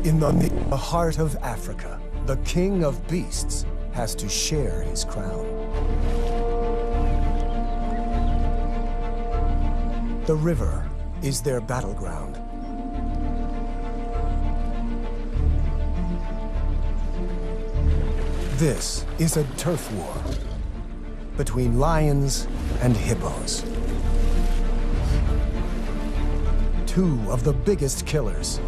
In the heart of Africa, the king of beasts has to share his crown. The river is their battleground. This is a turf war between lions and hippos. Two of the biggest killers.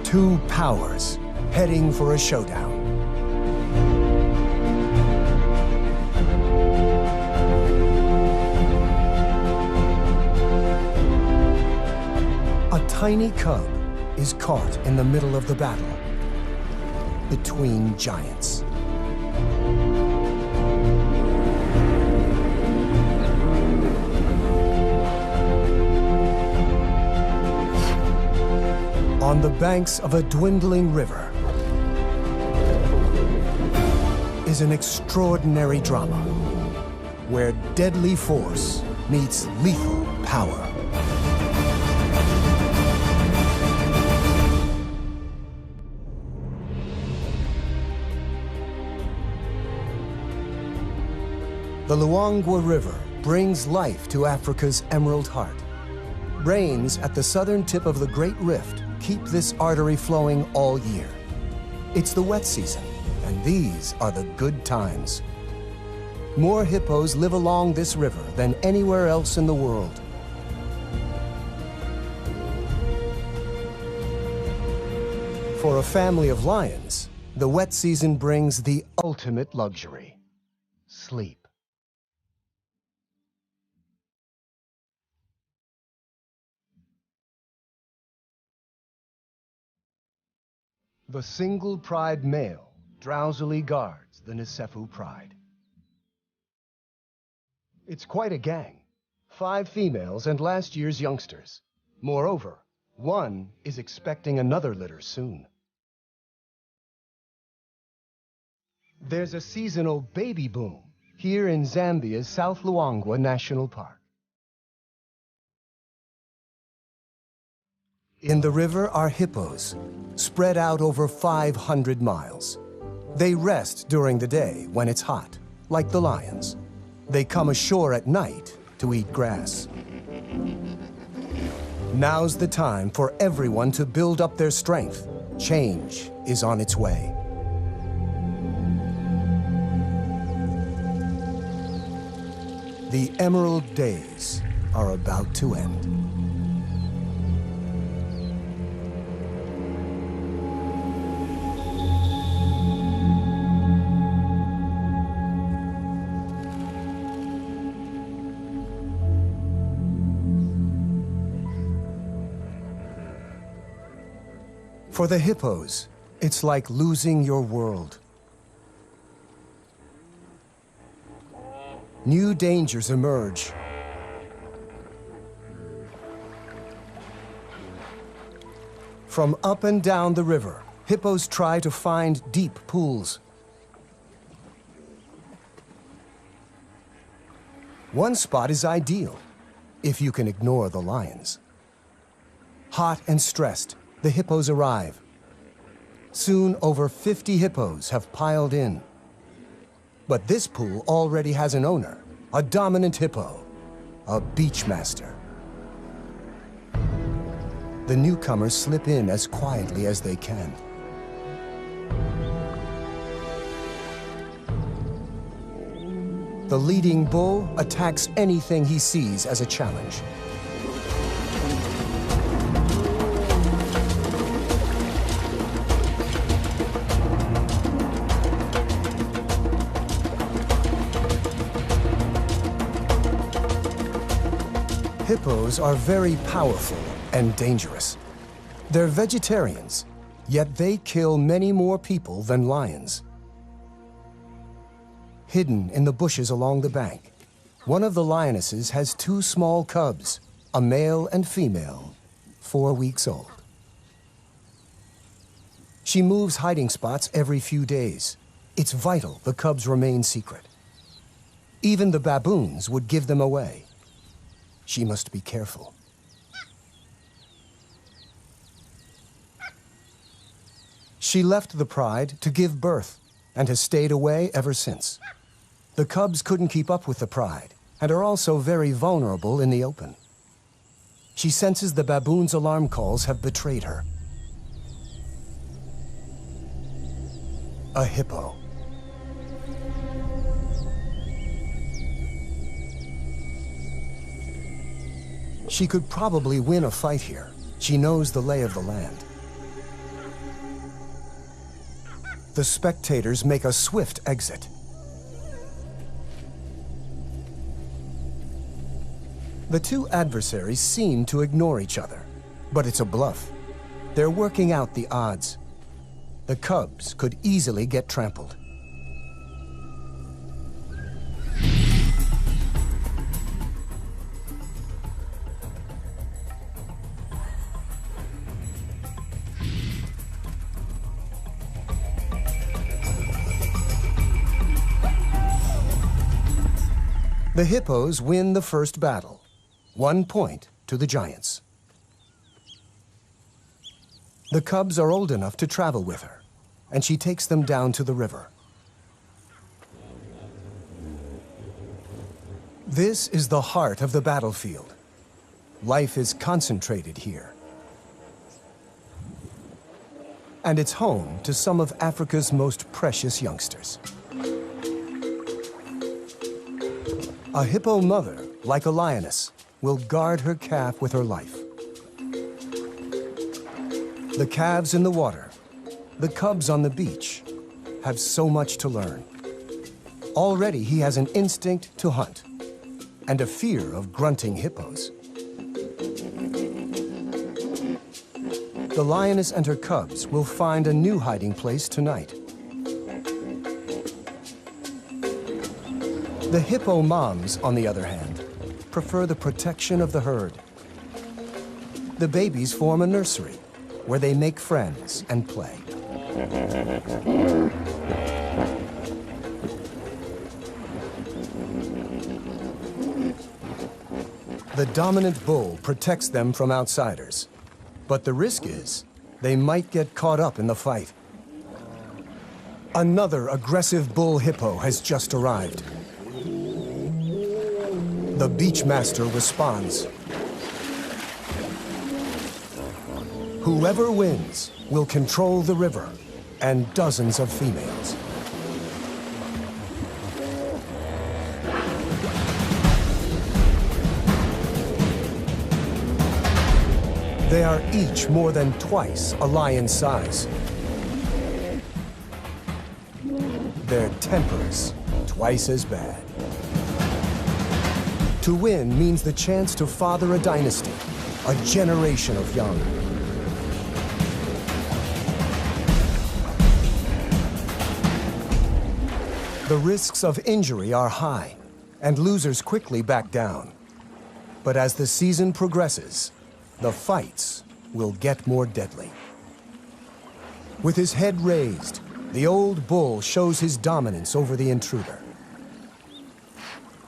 Two powers heading for a showdown. A tiny cub is caught in the middle of the battle between giants. On the banks of a dwindling river is an extraordinary drama where deadly force meets lethal power. The Luangwa River brings life to Africa's Emerald Heart. Rains at the southern tip of the Great Rift keep this artery flowing all year. It's the wet season, and these are the good times. More hippos live along this river than anywhere else in the world. For a family of lions, the wet season brings the ultimate luxury: sleep. The single pride male drowsily guards the Nsefu pride. It's quite a gang. 5 females and last year's youngsters. Moreover, one is expecting another litter soon. There's a seasonal baby boom here in Zambia's South Luangwa National Park. In the river are hippos, spread out over 500 miles. They rest during the day when it's hot, like the lions. They come ashore at night to eat grass. Now's the time for everyone to build up their strength. Change is on its way. The Emerald Days are about to end. For the hippos, it's like losing your world. New dangers emerge. From up and down the river, hippos try to find deep pools. One spot is ideal, if you can ignore the lions. Hot and stressed, the hippos arrive. Soon, over 50 hippos have piled in. But this pool already has an owner, a dominant hippo, a beach master. The newcomers slip in as quietly as they can. The leading bull attacks anything he sees as a challenge. Hippos are very powerful and dangerous. They're vegetarians, yet they kill many more people than lions. Hidden in the bushes along the bank, one of the lionesses has 2 small cubs, a male and female, 4 weeks old. She moves hiding spots every few days. It's vital the cubs remain secret. Even the baboons would give them away. She must be careful. She left the pride to give birth and has stayed away ever since. The cubs couldn't keep up with the pride and are also very vulnerable in the open. She senses the baboon's alarm calls have betrayed her. A hippo. She could probably win a fight here. She knows the lay of the land. The spectators make a swift exit. The two adversaries seem to ignore each other, but it's a bluff. They're working out the odds. The cubs could easily get trampled. The hippos win the first battle, 1 point to the giants. The cubs are old enough to travel with her, and she takes them down to the river. This is the heart of the battlefield. Life is concentrated here. And it's home to some of Africa's most precious youngsters. A hippo mother, like a lioness, will guard her calf with her life. The calves in the water, the cubs on the beach, have so much to learn. Already he has an instinct to hunt and a fear of grunting hippos. The lioness and her cubs will find a new hiding place tonight. The hippo moms, on the other hand, prefer the protection of the herd. The babies form a nursery where they make friends and play. The dominant bull protects them from outsiders, but the risk is they might get caught up in the fight. Another aggressive bull hippo has just arrived. The beachmaster responds. Whoever wins will control the river and dozens of females. They are each more than twice a lion's size. Their tempers twice as bad. To win means the chance to father a dynasty, a generation of young. The risks of injury are high, and losers quickly back down. But as the season progresses, the fights will get more deadly. With his head raised, the old bull shows his dominance over the intruder.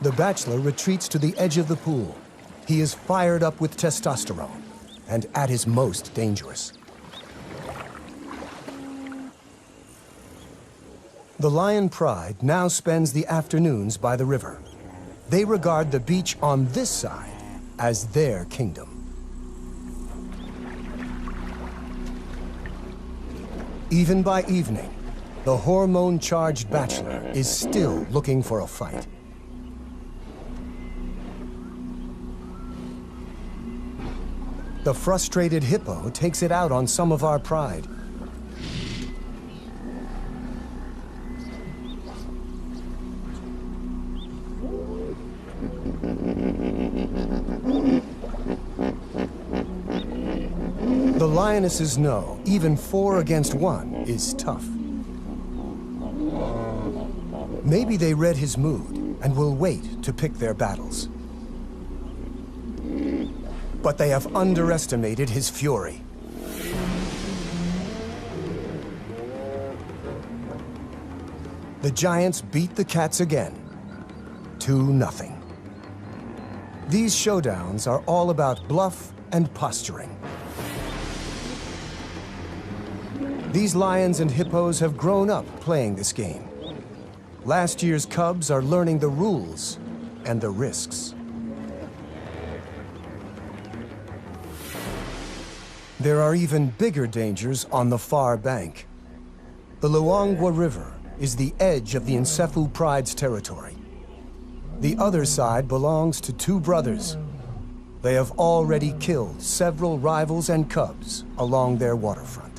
The bachelor retreats to the edge of the pool. He is fired up with testosterone and at his most dangerous. The lion pride now spends the afternoons by the river. They regard the beach on this side as their kingdom. Even by evening, the hormone-charged bachelor is still looking for a fight. The frustrated hippo takes it out on some of our pride. The lionesses know even 4 against 1 is tough. Maybe they read his mood and will wait to pick their battles. But they have underestimated his fury. The giants beat the cats again, 2-0. These showdowns are all about bluff and posturing. These lions and hippos have grown up playing this game. Last year's cubs are learning the rules and the risks. There are even bigger dangers on the far bank. The Luangwa River is the edge of the Nsefu Pride's territory. The other side belongs to two brothers. They have already killed several rivals and cubs along their waterfront.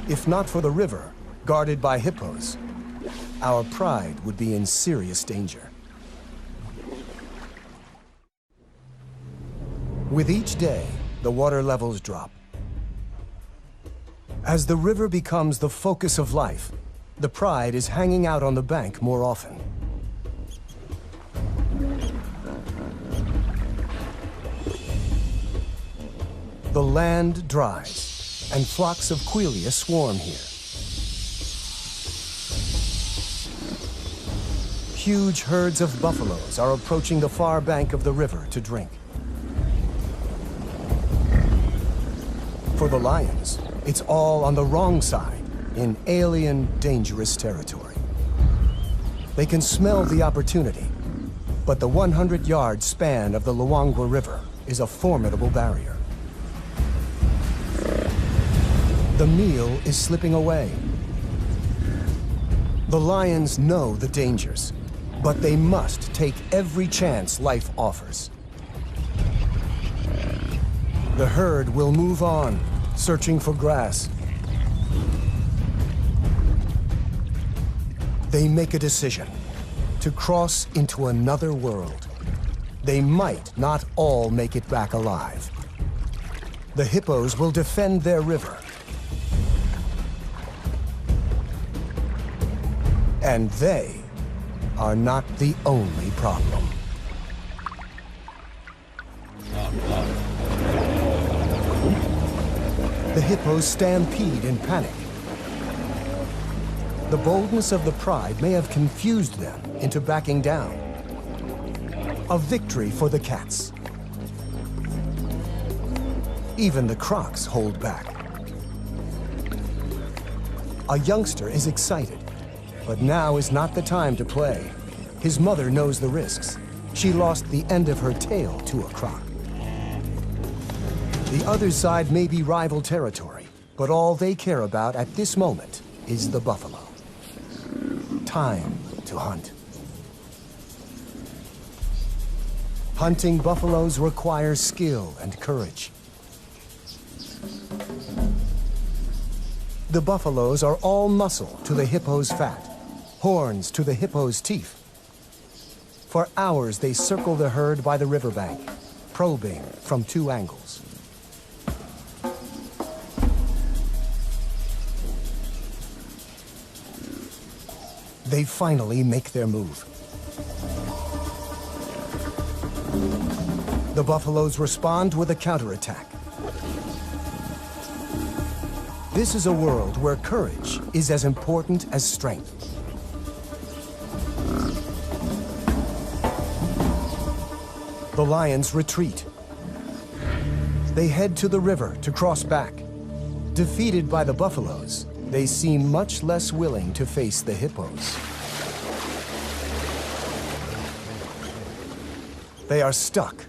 If not for the river, guarded by hippos, our pride would be in serious danger. With each day, the water levels drop. As the river becomes the focus of life, the pride is hanging out on the bank more often. The land dries, and flocks of quelea swarm here. Huge herds of buffaloes are approaching the far bank of the river to drink. For the lions, it's all on the wrong side, in alien, dangerous territory. They can smell the opportunity, but the 100-yard span of the Luangwa River is a formidable barrier. The meal is slipping away. The lions know the dangers, but they must take every chance life offers. The herd will move on, searching for grass. They make a decision to cross into another world. They might not all make it back alive. The hippos will defend their river. And they are not the only problem. The hippos stampede in panic. The boldness of the pride may have confused them into backing down. A victory for the cats. Even the crocs hold back. A youngster is excited. But now is not the time to play. His mother knows the risks. She lost the end of her tail to a croc. The other side may be rival territory, but all they care about at this moment is the buffalo. Time to hunt. Hunting buffaloes requires skill and courage. The buffaloes are all muscle to the hippo's fat. Horns to the hippo's teeth. For hours they circle the herd by the riverbank, probing from two angles. They finally make their move. The buffaloes respond with a counterattack. This is a world where courage is as important as strength. The lions retreat. They head to the river to cross back. Defeated by the buffaloes, they seem much less willing to face the hippos. They are stuck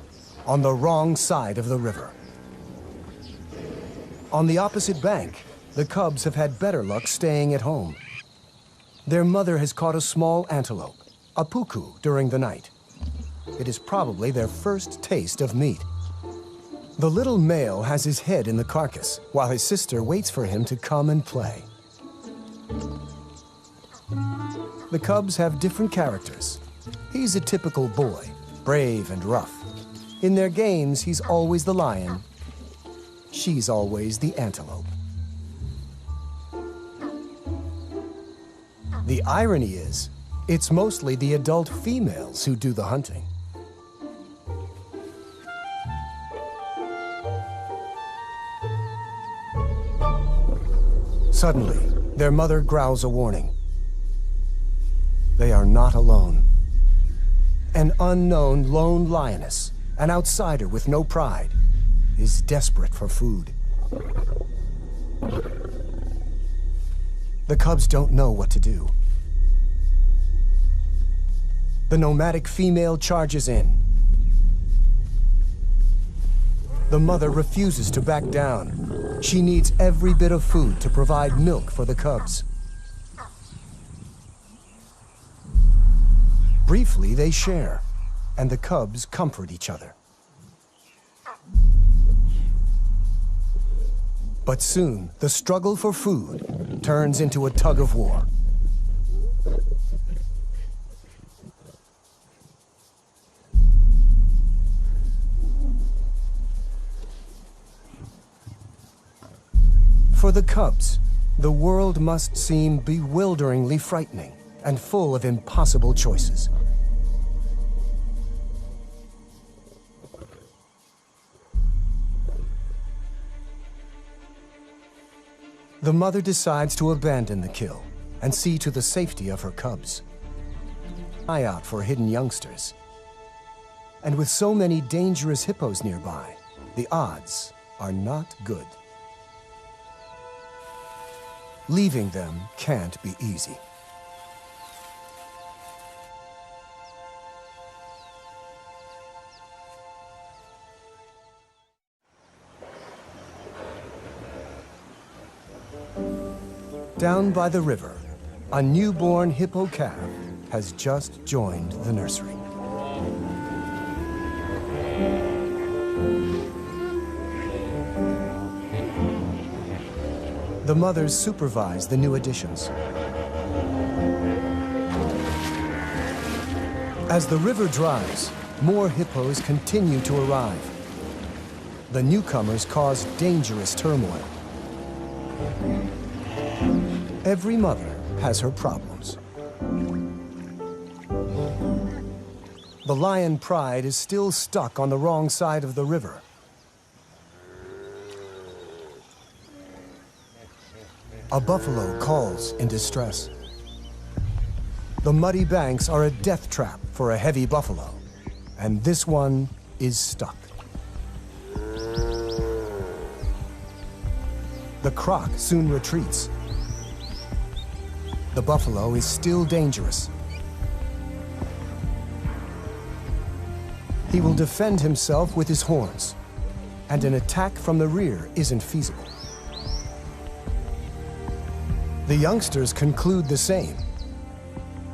on the wrong side of the river. On the opposite bank, the cubs have had better luck staying at home. Their mother has caught a small antelope, a puku, during the night. It is probably their first taste of meat. The little male has his head in the carcass, while his sister waits for him to come and play. The cubs have different characters. He's a typical boy, brave and rough. In their games, he's always the lion. She's always the antelope. The irony is, it's mostly the adult females who do the hunting. Suddenly, their mother growls a warning. They are not alone. An unknown lone lioness, an outsider with no pride, is desperate for food. The cubs don't know what to do. The nomadic female charges in. The mother refuses to back down. She needs every bit of food to provide milk for the cubs. Briefly, they share, and the cubs comfort each other. But soon, the struggle for food turns into a tug of war. For the cubs, the world must seem bewilderingly frightening and full of impossible choices. The mother decides to abandon the kill and see to the safety of her cubs. Eye out for hidden youngsters. And with so many dangerous hippos nearby, the odds are not good. Leaving them can't be easy. Down by the river, a newborn hippo calf has just joined the nursery. The mothers supervise the new additions. As the river dries, more hippos continue to arrive. The newcomers cause dangerous turmoil. Every mother has her problems. The lion Pride is still stuck on the wrong side of the river. A buffalo calls in distress. The muddy banks are a death trap for a heavy buffalo, and this one is stuck. The croc soon retreats. The buffalo is still dangerous. He will defend himself with his horns, and an attack from the rear isn't feasible. The youngsters conclude the same.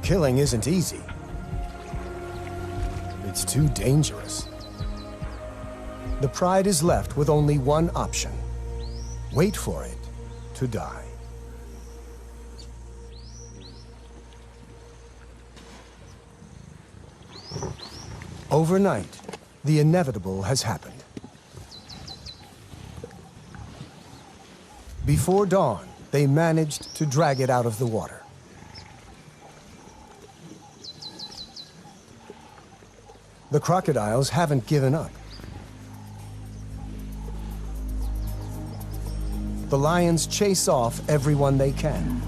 Killing isn't easy. It's too dangerous. The Pride is left with only one option. Wait for it to die. Overnight, the inevitable has happened. Before dawn, they managed to drag it out of the water. The crocodiles haven't given up. The lions chase off everyone they can.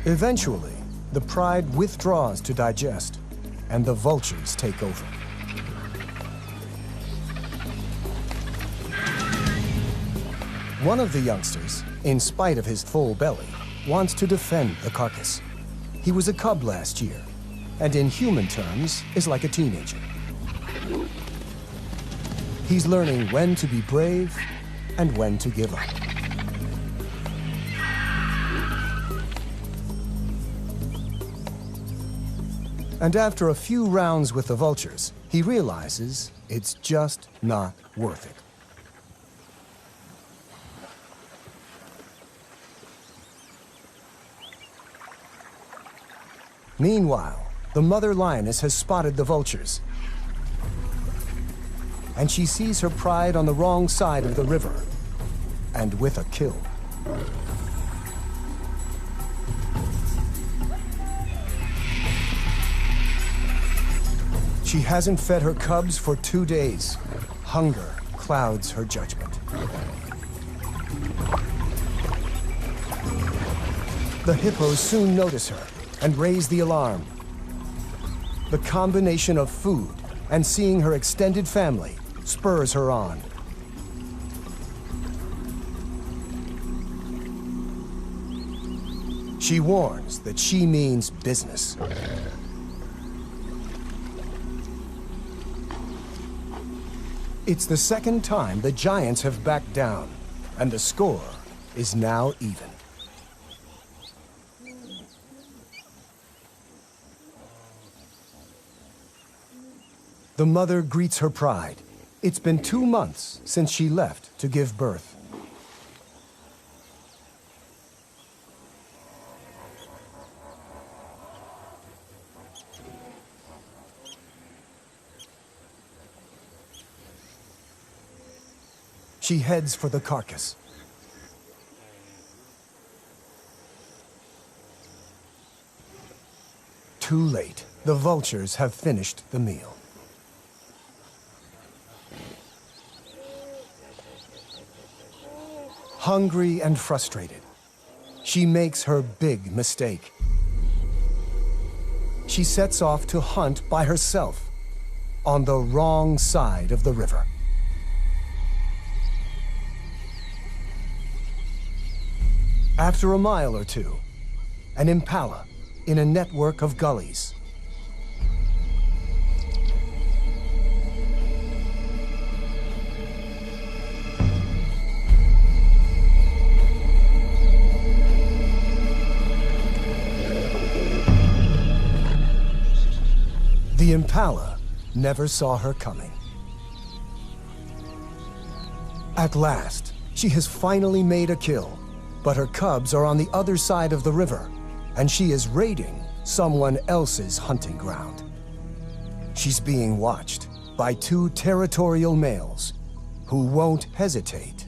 Eventually, the Pride withdraws to digest, and the vultures take over. One of the youngsters, in spite of his full belly, wants to defend the carcass. He was a cub last year, and in human terms, is like a teenager. He's learning when to be brave and when to give up. And after a few rounds with the vultures, he realizes it's just not worth it. Meanwhile, the mother lioness has spotted the vultures, and she sees her Pride on the wrong side of the river, and with a kill. She hasn't fed her cubs for 2 days. Hunger clouds her judgment. The hippos soon notice her and raise the alarm. The combination of food and seeing her extended family spurs her on. She warns that she means business. It's the second time the giants have backed down, and the score is now even. The mother greets her pride. It's been 2 months since she left to give birth. She heads for the carcass. Too late. The vultures have finished the meal. Hungry and frustrated, she makes her big mistake. She sets off to hunt by herself on the wrong side of the river. After a mile or two, an impala in a network of gullies. The impala never saw her coming. At last, she has finally made a kill. But her cubs are on the other side of the river, and she is raiding someone else's hunting ground. She's being watched by 2 territorial males who won't hesitate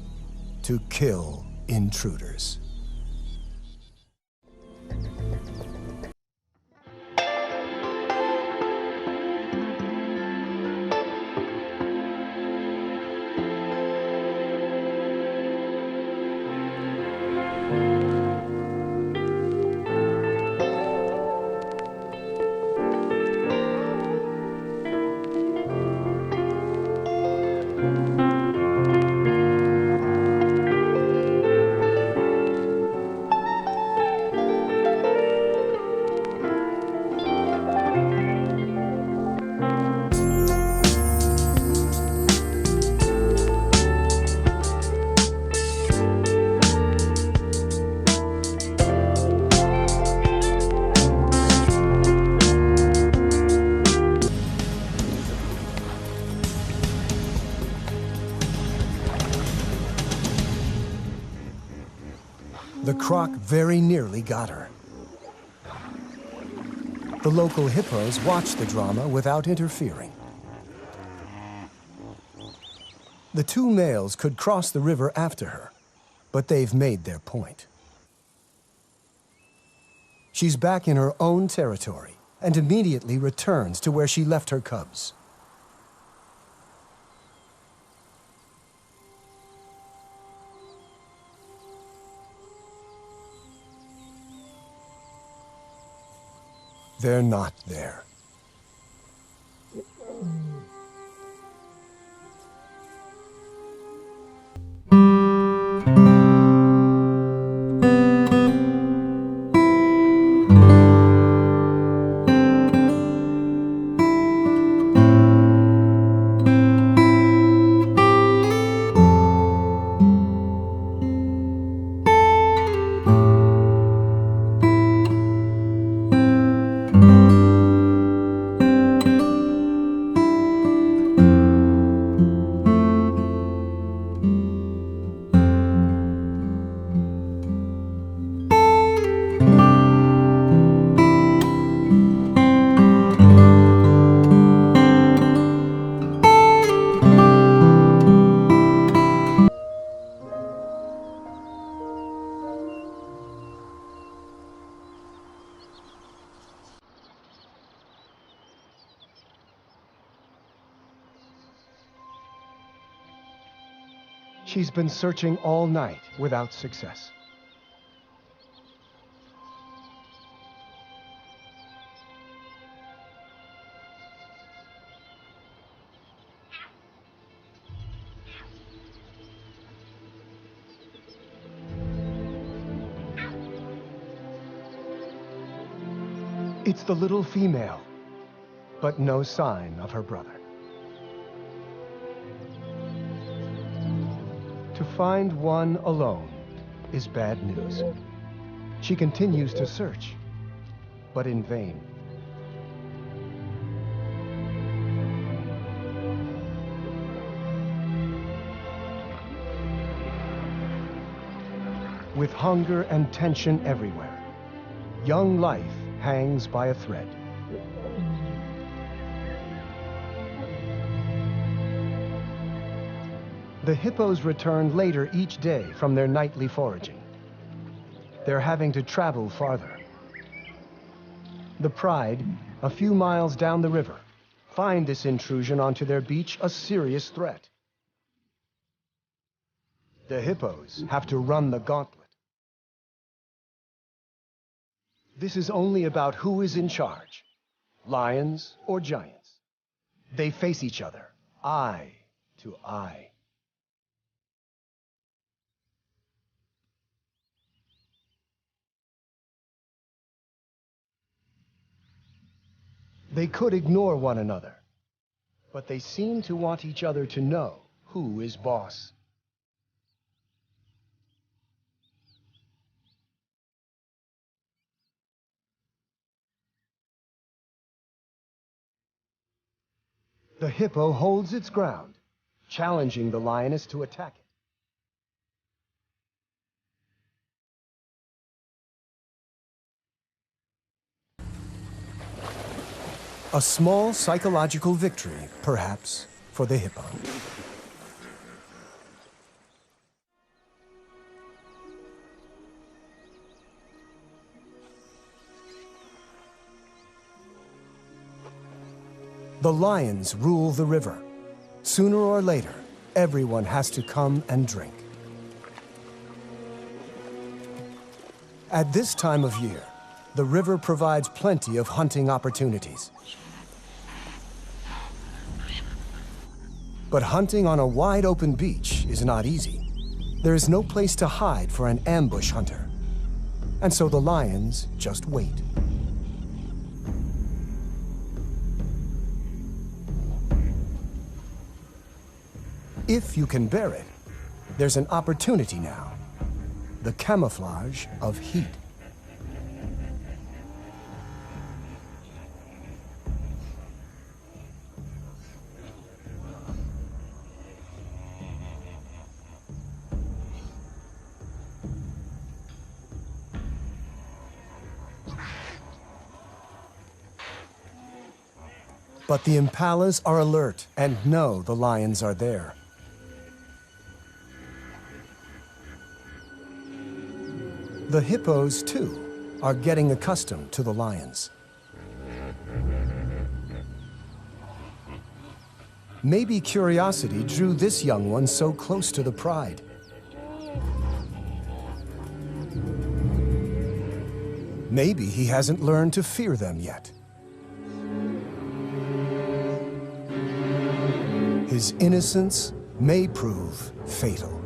to kill intruders. The croc very nearly got her. The local hippos watch the drama without interfering. The 2 males could cross the river after her, but they've made their point. She's back in her own territory and immediately returns to where she left her cubs. They're not there. She's been searching all night without success. It's the little female, but no sign of her brother. To find one alone is bad news. She continues to search, but in vain. With hunger and tension everywhere, young life hangs by a thread. The hippos return later each day from their nightly foraging. They're having to travel farther. The Pride, a few miles down the river, find this intrusion onto their beach a serious threat. The hippos have to run the gauntlet. This is only about who is in charge, lions or giants. They face each other, eye to eye. They could ignore one another, but they seem to want each other to know who is boss. The hippo holds its ground, challenging the lioness to attack it. A small psychological victory, perhaps, for the hippo. The lions rule the river. Sooner or later, everyone has to come and drink. At this time of year, the river provides plenty of hunting opportunities. But hunting on a wide open beach is not easy. There is no place to hide for an ambush hunter. And so the lions just wait. If you can bear it, there's an opportunity now. The camouflage of heat. But the impalas are alert and know the lions are there. The hippos, too, are getting accustomed to the lions. Maybe curiosity drew this young one so close to the Pride. Maybe he hasn't learned to fear them yet. His innocence may prove fatal.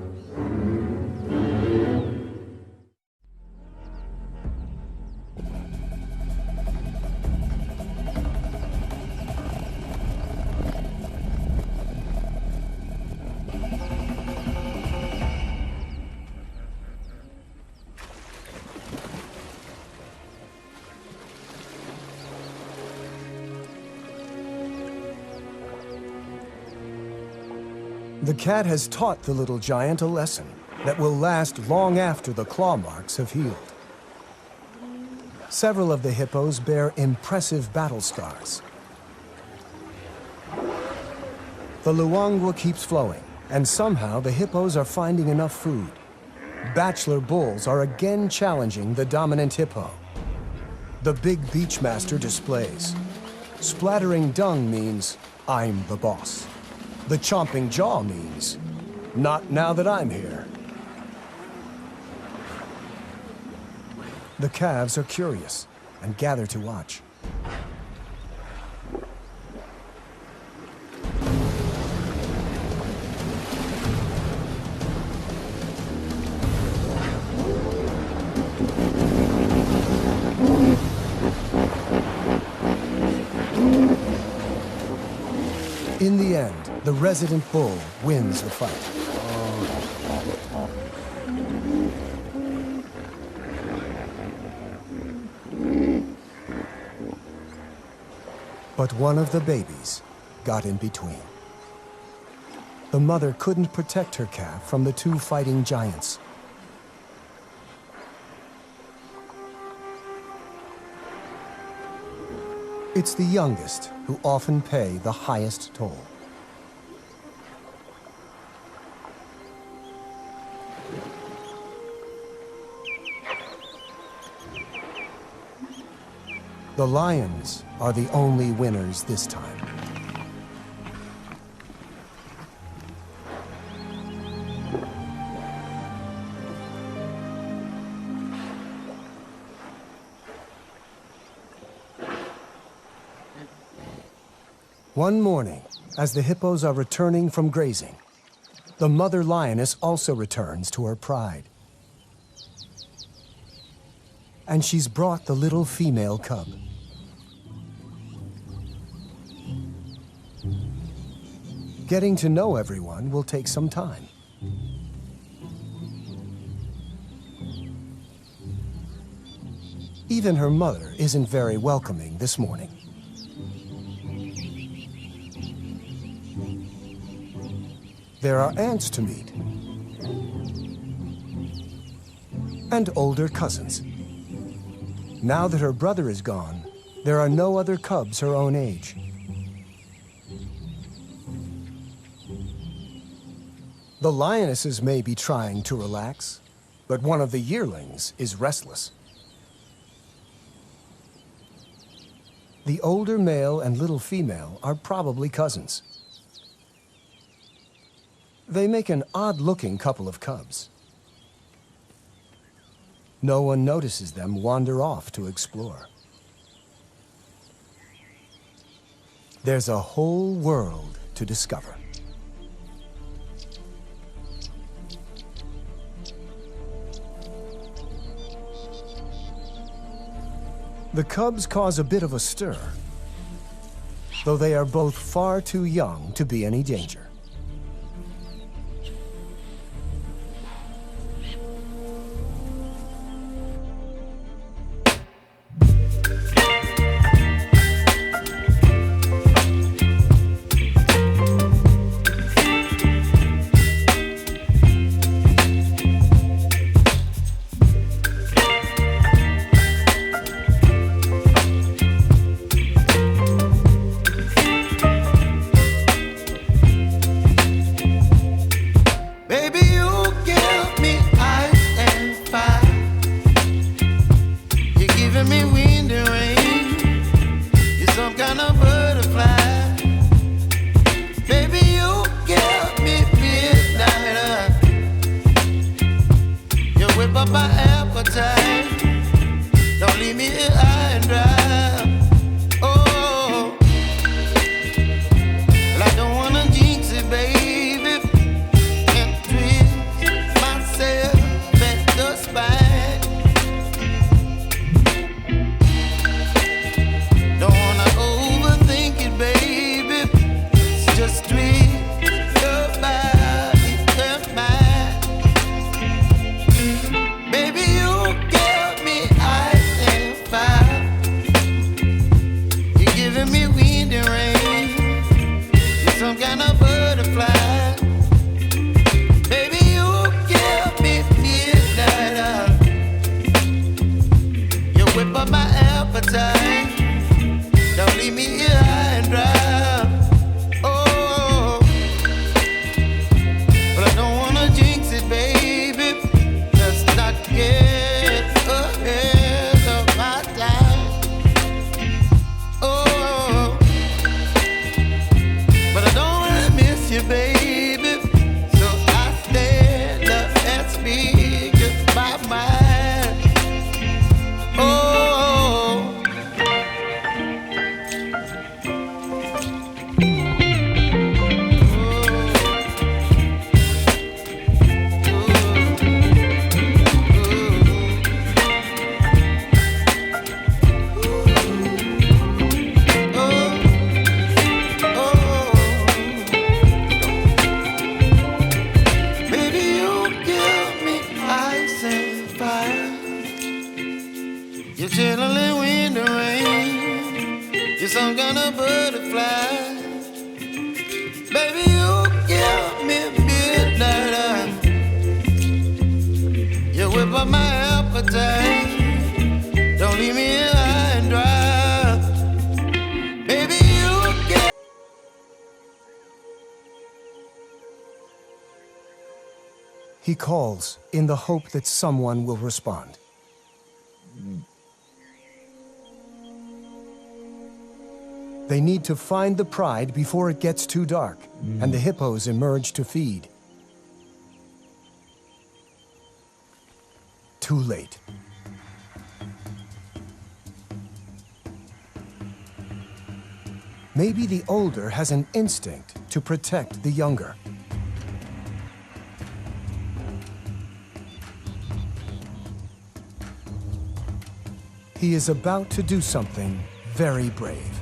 The cat has taught the little giant a lesson that will last long after the claw marks have healed. Several of the hippos bear impressive battle scars. The Luangwa keeps flowing, and somehow the hippos are finding enough food. Bachelor bulls are again challenging the dominant hippo. The big beachmaster displays. Splattering dung means, I'm the boss. The chomping jaw means, not now that I'm here. The calves are curious and gather to watch. In the end, the resident bull wins the fight. But one of the babies got in between. The mother couldn't protect her calf from the two fighting giants. It's the youngest who often pay the highest toll. The lions are the only winners this time. One morning, as the hippos are returning from grazing, the mother lioness also returns to her pride. And she's brought the little female cub. Getting to know everyone will take some time. Even her mother isn't very welcoming this morning. There are aunts to meet, and older cousins. Now that her brother is gone, there are no other cubs her own age. The lionesses may be trying to relax, but one of the yearlings is restless. The older male and little female are probably cousins. They make an odd-looking couple of cubs. No one notices them wander off to explore. There's a whole world to discover. The cubs cause a bit of a stir, though they are both far too young to be any danger. You're some kind of butterfly. Baby, you give me midnight. You whip up my appetite. Don't leave me here high and dry. Baby, you give. He calls in the hope that someone will respond. They need to find the pride before it gets too dark, and the hippos emerge to feed. Too late. Maybe the older has an instinct to protect the younger. He is about to do something very brave.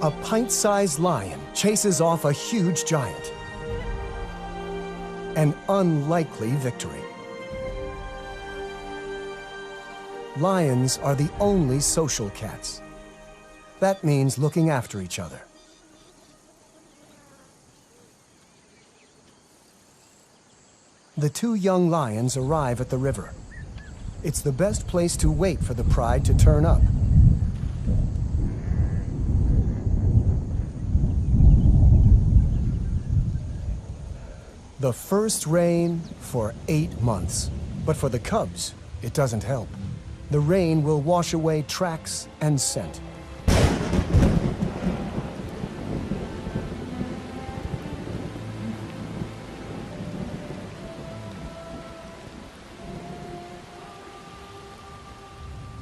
A pint-sized lion chases off a huge giant. An unlikely victory. Lions are the only social cats. That means looking after each other. The two young lions arrive at the river. It's the best place to wait for the pride to turn up. The first rain for 8 months. But for the cubs, it doesn't help. The rain will wash away tracks and scent.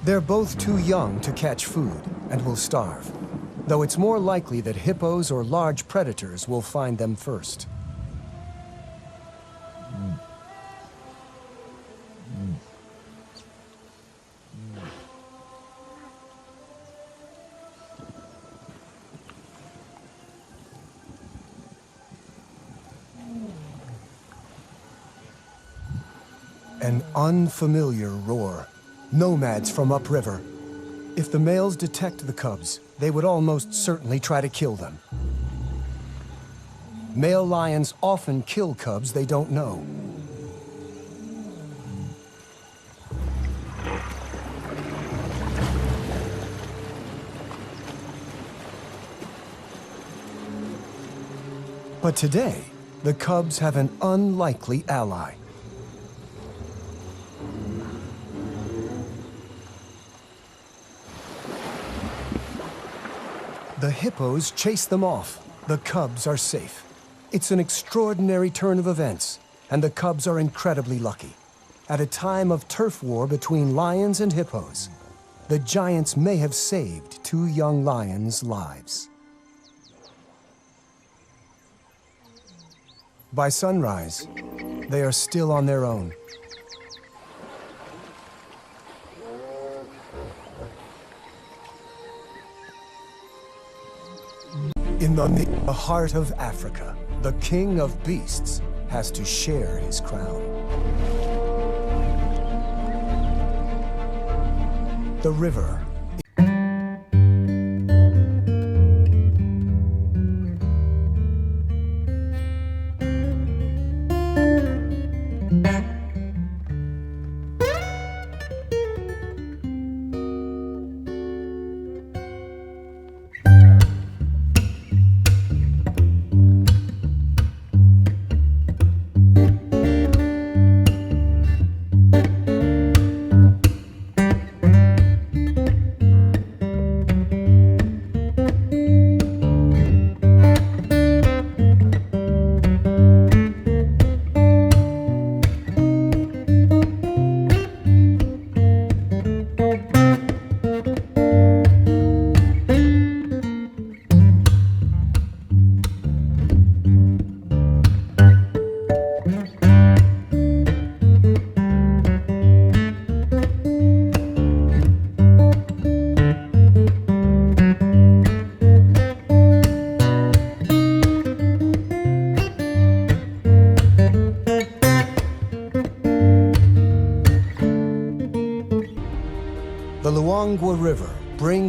They're both too young to catch food and will starve, though it's more likely that hippos or large predators will find them first. An unfamiliar roar. Nomads from upriver. If the males detect the cubs, they would almost certainly try to kill them. Male lions often kill cubs they don't know. But today, the cubs have an unlikely ally. The hippos chase them off. The cubs are safe. It's an extraordinary turn of events, and the cubs are incredibly lucky. At a time of turf war between lions and hippos, the giants may have saved two young lions' lives. By sunrise, they are still on their own. In the heart of Africa, the king of beasts has to share his crown. The river.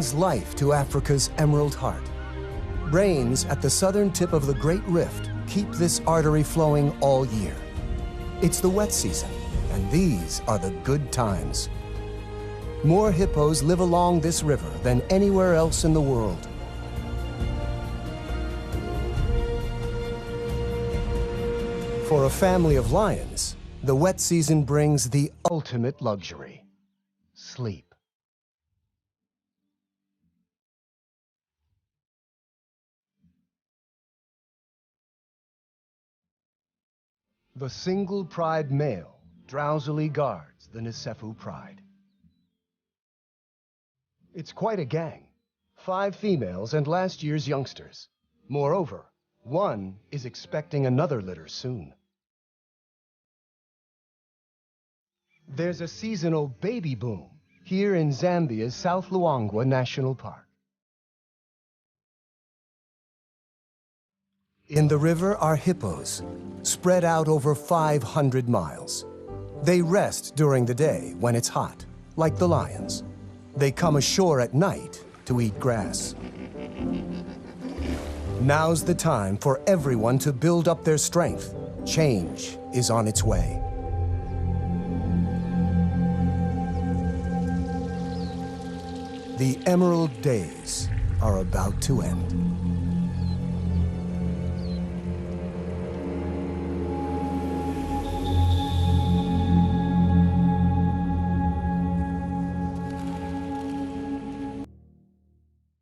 brings life to Africa's Emerald Heart. Rains at the southern tip of the Great Rift keep this artery flowing all year. It's the wet season, and these are the good times. More hippos live along this river than anywhere else in the world. For a family of lions, the wet season brings the ultimate luxury: sleep. The single pride male drowsily guards the Nisefu pride. It's quite a gang, 5 females and last year's youngsters. Moreover, one is expecting another litter soon. There's a seasonal baby boom here in Zambia's South Luangwa National Park. In the river are hippos, spread out over 500 miles. They rest during the day when it's hot, like the lions. They come ashore at night to eat grass. Now's the time for everyone to build up their strength. Change is on its way. The Emerald Days are about to end.